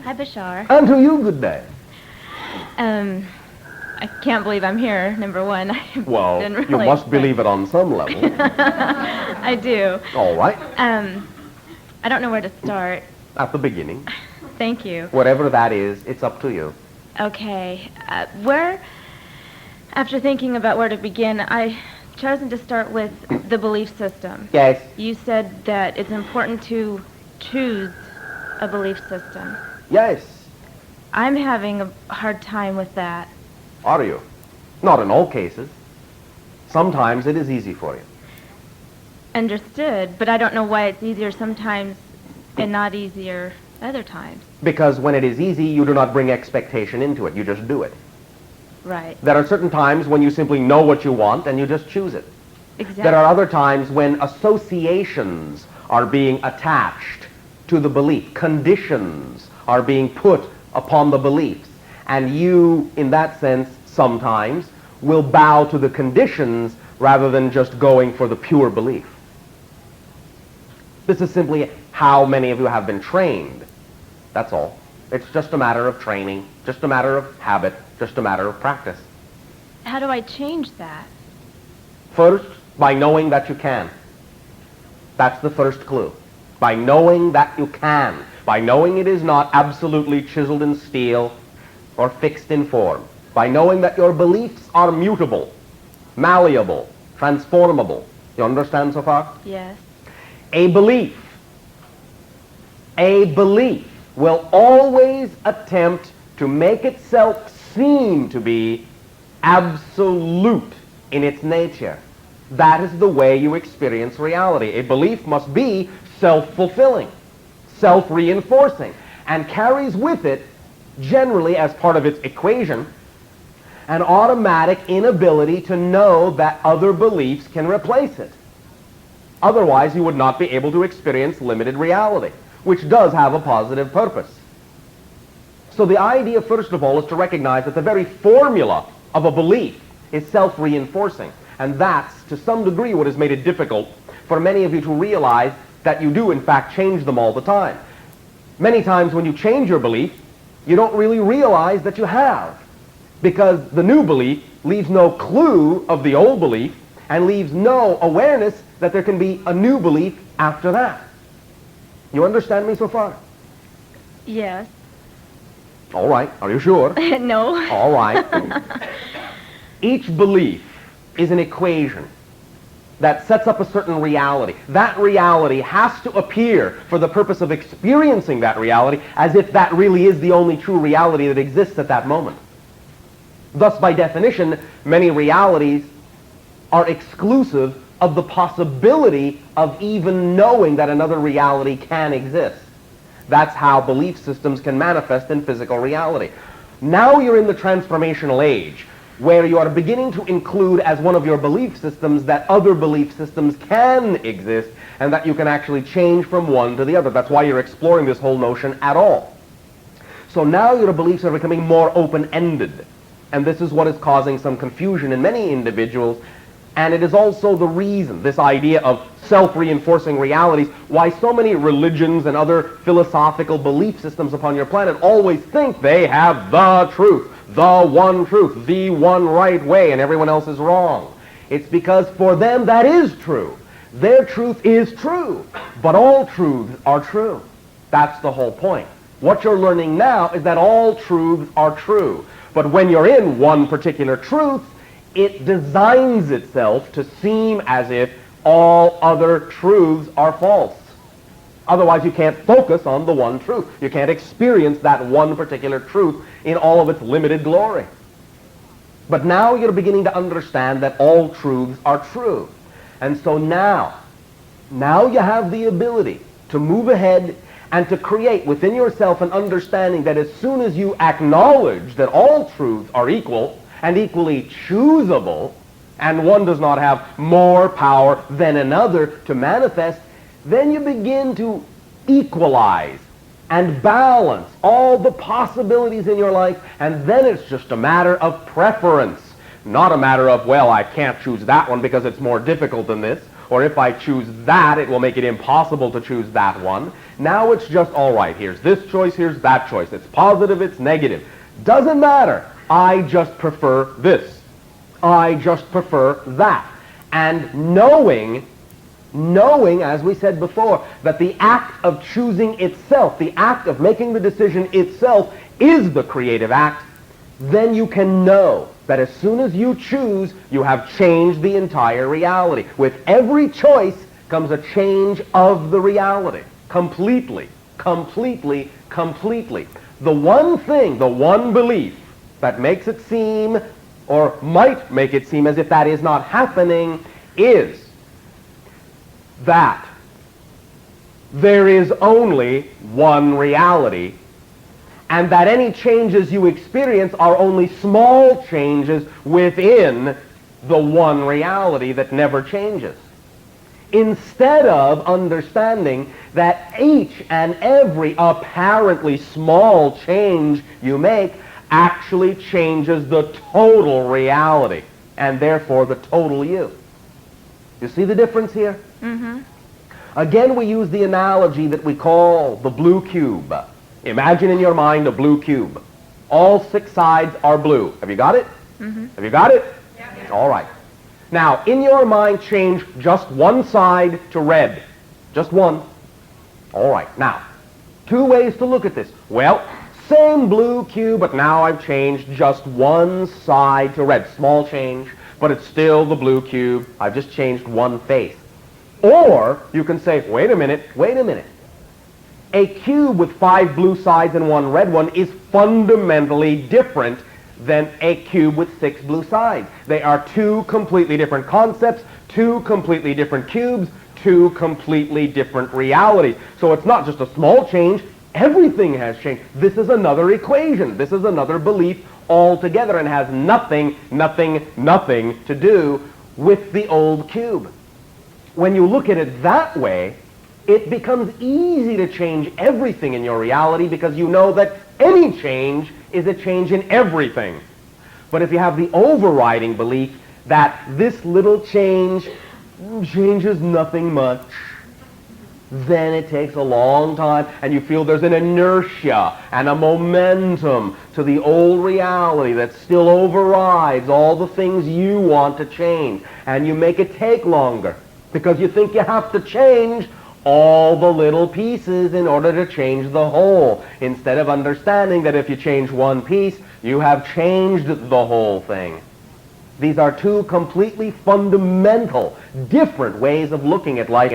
Hi, Bashar. And to you, good day. I can't believe I'm here, number one. Well, Really you must believe it on some level. I do. All right. I don't know where to start. At the beginning. Thank you. Whatever that is, it's up to you. Okay. After thinking about where to begin, I chosen to start with the belief system. Yes. You said that it's important to choose a belief system. Yes. I'm having a hard time with that. Are you? Not in all cases. Sometimes it is easy for you. Understood, but I don't know why it's easier sometimes and not easier other times. Because when it is easy, you do not bring expectation into it. You just do it. Right. There are certain times when you simply know what you want and you just choose it. Exactly. There are other times when associations are being attached to the belief. Conditions are being put upon the beliefs. And you, in that sense, sometimes will bow to the conditions rather than just going for the pure belief. This is simply how many of you have been trained. That's all. It's just a matter of training, just a matter of habit, just a matter of practice. How do I change that? First, by knowing that you can. That's the first clue. By knowing that you can. By knowing it is not absolutely chiseled in steel or fixed in form. By knowing that your beliefs are mutable, malleable, transformable. You understand so far? Yes. A belief will always attempt to make itself seem to be absolute in its nature. That is the way you experience reality. A belief must be self-fulfilling, self-reinforcing, and carries with it, generally as part of its equation, an automatic inability to know that other beliefs can replace it. Otherwise, you would not be able to experience limited reality, which does have a positive purpose. So the idea, first of all, is to recognize that the very formula of a belief is self-reinforcing. And that's, to some degree, what has made it difficult for many of you to realize that you do, in fact, change them all the time. Many times when you change your belief, you don't really realize that you have, because the new belief leaves no clue of the old belief and leaves no awareness that there can be a new belief after that. You understand me so far? Yes. All right. Are you sure? No. All right. Each belief is an equation that sets up a certain reality. That reality has to appear for the purpose of experiencing that reality as if that really is the only true reality that exists at that moment. Thus, by definition, many realities are exclusive of the possibility of even knowing that another reality can exist. That's how belief systems can manifest in physical reality. Now you're in the transformational age, where you are beginning to include as one of your belief systems that other belief systems can exist and that you can actually change from one to the other. That's why you're exploring this whole notion at all. So now your beliefs are becoming more open-ended, and this is what is causing some confusion in many individuals, and it is also the reason, this idea of self-reinforcing realities, why so many religions and other philosophical belief systems upon your planet always think they have the truth, the one truth, the one right way, and everyone else is wrong. It's because for them that is true. Their truth is true, but all truths are true. That's the whole point. What you're learning now is that all truths are true, but when you're in one particular truth, it designs itself to seem as if all other truths are false. Otherwise, you can't focus on the one truth. You can't experience that one particular truth in all of its limited glory. But now you're beginning to understand that all truths are true. And so now you have the ability to move ahead and to create within yourself an understanding that as soon as you acknowledge that all truths are equal and equally choosable, and one does not have more power than another to manifest, then you begin to equalize and balance all the possibilities in your life, and then it's just a matter of preference, not a matter of, well, I can't choose that one because it's more difficult than this, or if I choose that, it will make it impossible to choose that one. Now it's just, all right, here's this choice, here's that choice. It's positive, it's negative. Doesn't matter. I just prefer this. I just prefer that. And knowing, as we said before, that the act of choosing itself, the act of making the decision itself is the creative act, then you can know that as soon as you choose, you have changed the entire reality. With every choice comes a change of the reality. Completely, completely, completely. The one thing, the one belief that makes it seem, or might make it seem as if that is not happening, is that there is only one reality, and that any changes you experience are only small changes within the one reality that never changes. Instead of understanding that each and every apparently small change you make actually changes the total reality, and therefore the total you. You see the difference here? Mm-hmm. Again, we use the analogy that we call the blue cube. Imagine in your mind a blue cube. All 6 sides are blue. Have you got it? Mm-hmm. Have you got it? Yeah. All right. Now, in your mind, change just one side to red. Just one. All right. Now, 2 ways to look at this. Well, same blue cube, but now I've changed just one side to red. Small change, but it's still the blue cube. I've just changed one face. Or you can say, wait a minute. A cube with 5 blue sides and 1 red one is fundamentally different than a cube with 6 blue sides. They are 2 completely different concepts, 2 completely different cubes, 2 completely different realities. So it's not just a small change, everything has changed. This is another equation. This is another belief altogether, and has nothing to do with the old cube. When you look at it that way, it becomes easy to change everything in your reality, because you know that any change is a change in everything. But if you have the overriding belief that this little change changes nothing much, then it takes a long time, and you feel there's an inertia and a momentum to the old reality that still overrides all the things you want to change. And you make it take longer, because you think you have to change all the little pieces in order to change the whole, instead of understanding that if you change one piece, you have changed the whole thing. These are 2 completely fundamental, different ways of looking at life.